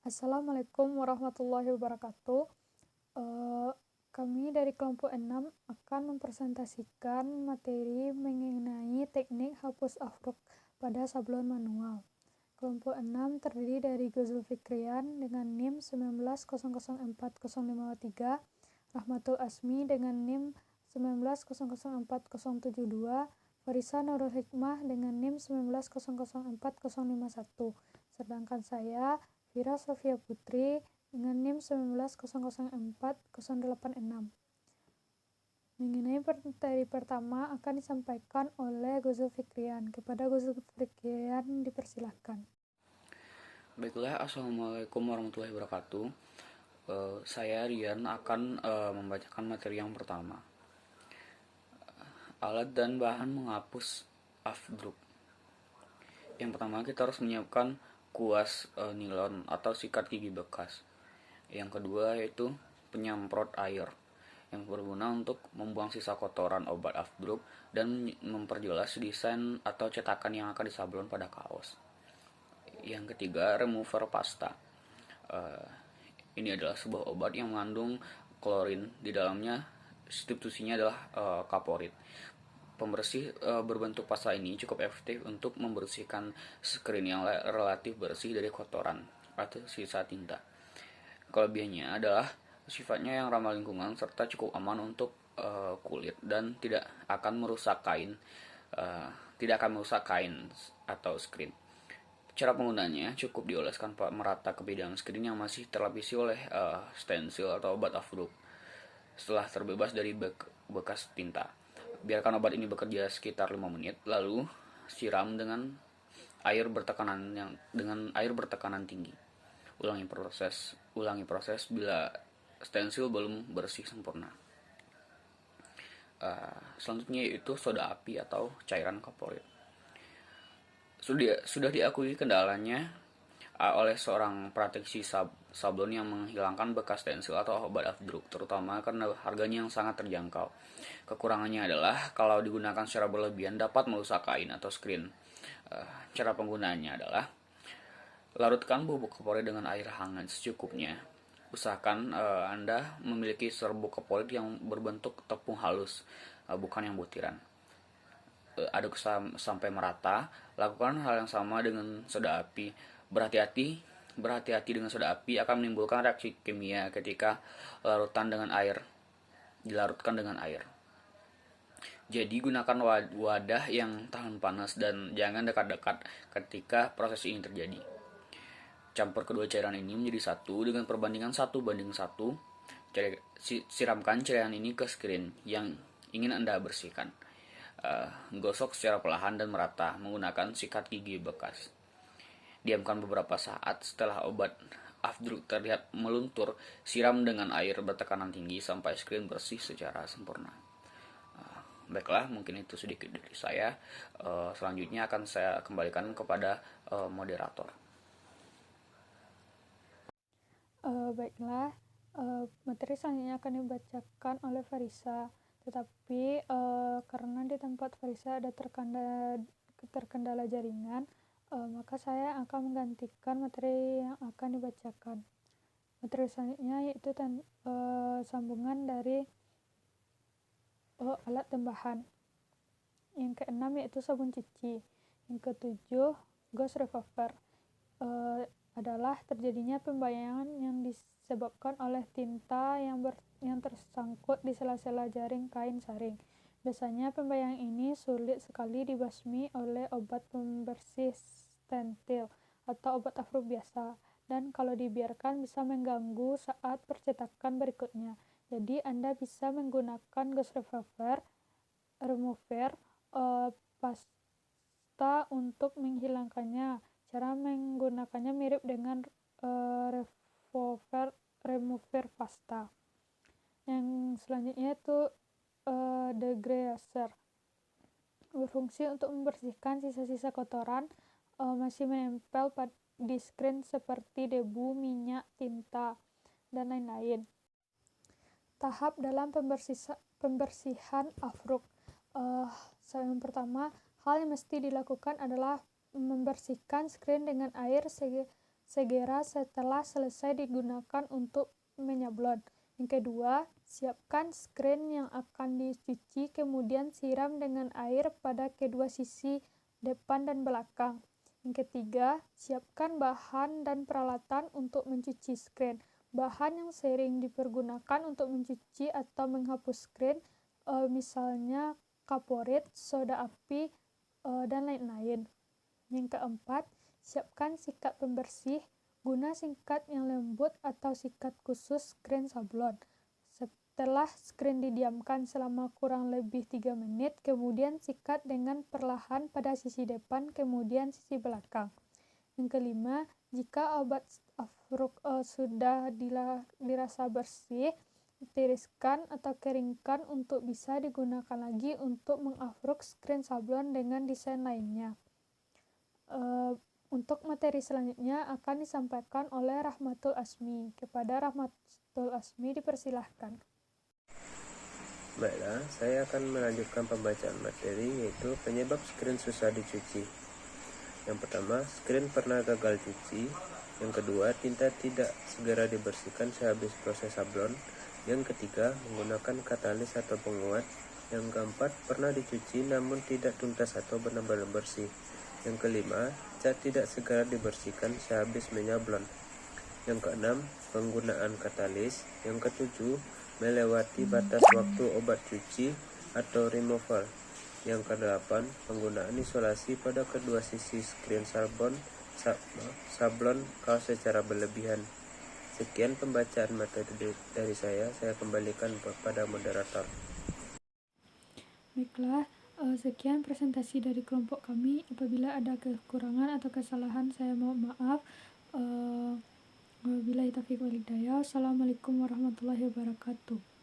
Assalamualaikum warahmatullahi wabarakatuh. Eh, Kami dari kelompok 6 akan mempresentasikan materi mengenai teknik hapus afruk pada sablon manual. Kelompok 6 terdiri dari Gozul Fikrian dengan NIM 19004053, Rahmatul Asmi dengan NIM 19004072, Farisa Nurul Hikmah dengan NIM 19004051, sedangkan saya Vira Sofia Putri dengan NIM 19004086. Mengenai materi pertama akan disampaikan oleh Gozul Fikrian. Kepada Gozul Fikrian dipersilahkan. Baiklah, Assalamualaikum warahmatullahi wabarakatuh. Saya Rian akan membacakan materi yang pertama. Alat dan bahan menghapus afdruk. Yang pertama, kita harus menyiapkan kuas nilon atau sikat gigi bekas. Yang kedua yaitu penyemprot air yang berguna untuk membuang sisa kotoran obat afdruk dan memperjelas desain atau cetakan yang akan disablon pada kaos. Yang ketiga, remover pasta. Ini adalah sebuah obat yang mengandung klorin. Di dalamnya substitusinya adalah kaporit. Pembersih berbentuk pasta ini cukup efektif untuk membersihkan screen yang relatif bersih dari kotoran atau sisa tinta. Kelebihannya adalah sifatnya yang ramah lingkungan serta cukup aman untuk kulit dan tidak akan merusak kain atau screen. Cara penggunanya cukup dioleskan merata ke bidang screen yang masih terlapisi oleh stensil atau obat afdruk setelah terbebas dari bekas tinta. Biarkan obat ini bekerja sekitar 5 menit, lalu siram dengan air bertekanan tinggi. Ulangi proses bila stensil belum bersih sempurna. Selanjutnya yaitu soda api atau cairan kaporit. Sudah diakui kendalanya oleh seorang praktisi sablon yang menghilangkan bekas stensil atau obat afdruk, terutama karena harganya yang sangat terjangkau. Kekurangannya adalah kalau digunakan secara berlebihan dapat merusak kain atau screen. Cara penggunaannya adalah larutkan bubuk kaporit dengan air hangat secukupnya. Usahakan Anda memiliki serbuk kaporit yang berbentuk tepung halus, bukan yang butiran. Aduk sampai merata. Lakukan hal yang sama dengan soda api. Berhati-hati dengan soda api akan menimbulkan reaksi kimia ketika dilarutkan dengan air. Jadi gunakan wadah yang tahan panas dan jangan dekat-dekat ketika proses ini terjadi. Campur kedua cairan ini menjadi satu dengan perbandingan 1:1. Siramkan cairan ini ke screen yang ingin Anda bersihkan. Gosok secara perlahan dan merata menggunakan sikat gigi bekas. Diamkan beberapa saat. Setelah obat afdruk terlihat meluntur, siram dengan air bertekanan tinggi sampai screen bersih secara sempurna. Baiklah, mungkin itu sedikit dari saya. Selanjutnya akan saya kembalikan kepada moderator. Baiklah, materi selanjutnya akan dibacakan oleh Farisa. Tetapi karena di tempat Farisa ada terkendala jaringan, maka saya akan menggantikan materi yang akan dibacakan. Materi selanjutnya yaitu sambungan dari alat tambahan. Yang keenam yaitu sabun cuci. Yang ketujuh, ghost revolver. Adalah terjadinya pembayangan yang disebabkan oleh tinta yang tersangkut di sela-sela jaring kain saring. Biasanya pembayangan ini sulit sekali dibasmi oleh obat pembersih stensil atau obat afdruk biasa, dan kalau dibiarkan bisa mengganggu saat percetakan berikutnya. Jadi Anda bisa menggunakan ghost remover pasta untuk menghilangkannya. Cara menggunakannya mirip dengan remover pasta. Yang selanjutnya itu degreaser. Berfungsi untuk membersihkan sisa-sisa kotoran masih menempel di screen seperti debu, minyak, tinta, dan lain-lain. Tahap dalam pembersihan afdruk. Yang pertama, hal yang mesti dilakukan adalah membersihkan screen dengan air segera setelah selesai digunakan untuk menyablon. Yang kedua, siapkan screen yang akan dicuci, kemudian siram dengan air pada kedua sisi depan dan belakang. Yang ketiga, siapkan bahan dan peralatan untuk mencuci screen. Bahan yang sering dipergunakan untuk mencuci atau menghapus screen, misalnya kaporit, soda api, dan lain-lain. Yang keempat, siapkan sikat pembersih. Guna sikat yang lembut atau sikat khusus screen sablon. Setelah screen didiamkan selama kurang lebih 3 menit, kemudian sikat dengan perlahan pada sisi depan, kemudian sisi belakang. Yang kelima, jika obat afruk sudah dirasa bersih, tiriskan atau keringkan untuk bisa digunakan lagi untuk mengafruk screen sablon dengan desain lainnya. Untuk materi selanjutnya akan disampaikan oleh Rahmatul Asmi. Kepada Rahmatul Asmi dipersilahkan. Baiklah, saya akan melanjutkan pembacaan materi, yaitu penyebab screen susah dicuci. Yang pertama, screen pernah gagal cuci. Yang kedua, tinta tidak segera dibersihkan sehabis proses sablon. Yang ketiga, menggunakan katalis atau penguat. Yang keempat, pernah dicuci namun tidak tuntas atau benar-benar bersih. Yang kelima, cat tidak segera dibersihkan sehabis menyablon. Yang keenam, penggunaan katalis. Yang ketujuh, melewati batas waktu obat cuci atau removal. Yang kedelapan, penggunaan isolasi pada kedua sisi screen sablon kaos secara berlebihan. Sekian pembacaan materi dari saya kembalikan kepada moderator. Baiklah, sekian presentasi dari kelompok kami. Apabila ada kekurangan atau kesalahan, saya mohon maaf. Wabillahi taufiq wal hidayah. Assalamualaikum warahmatullahi wabarakatuh.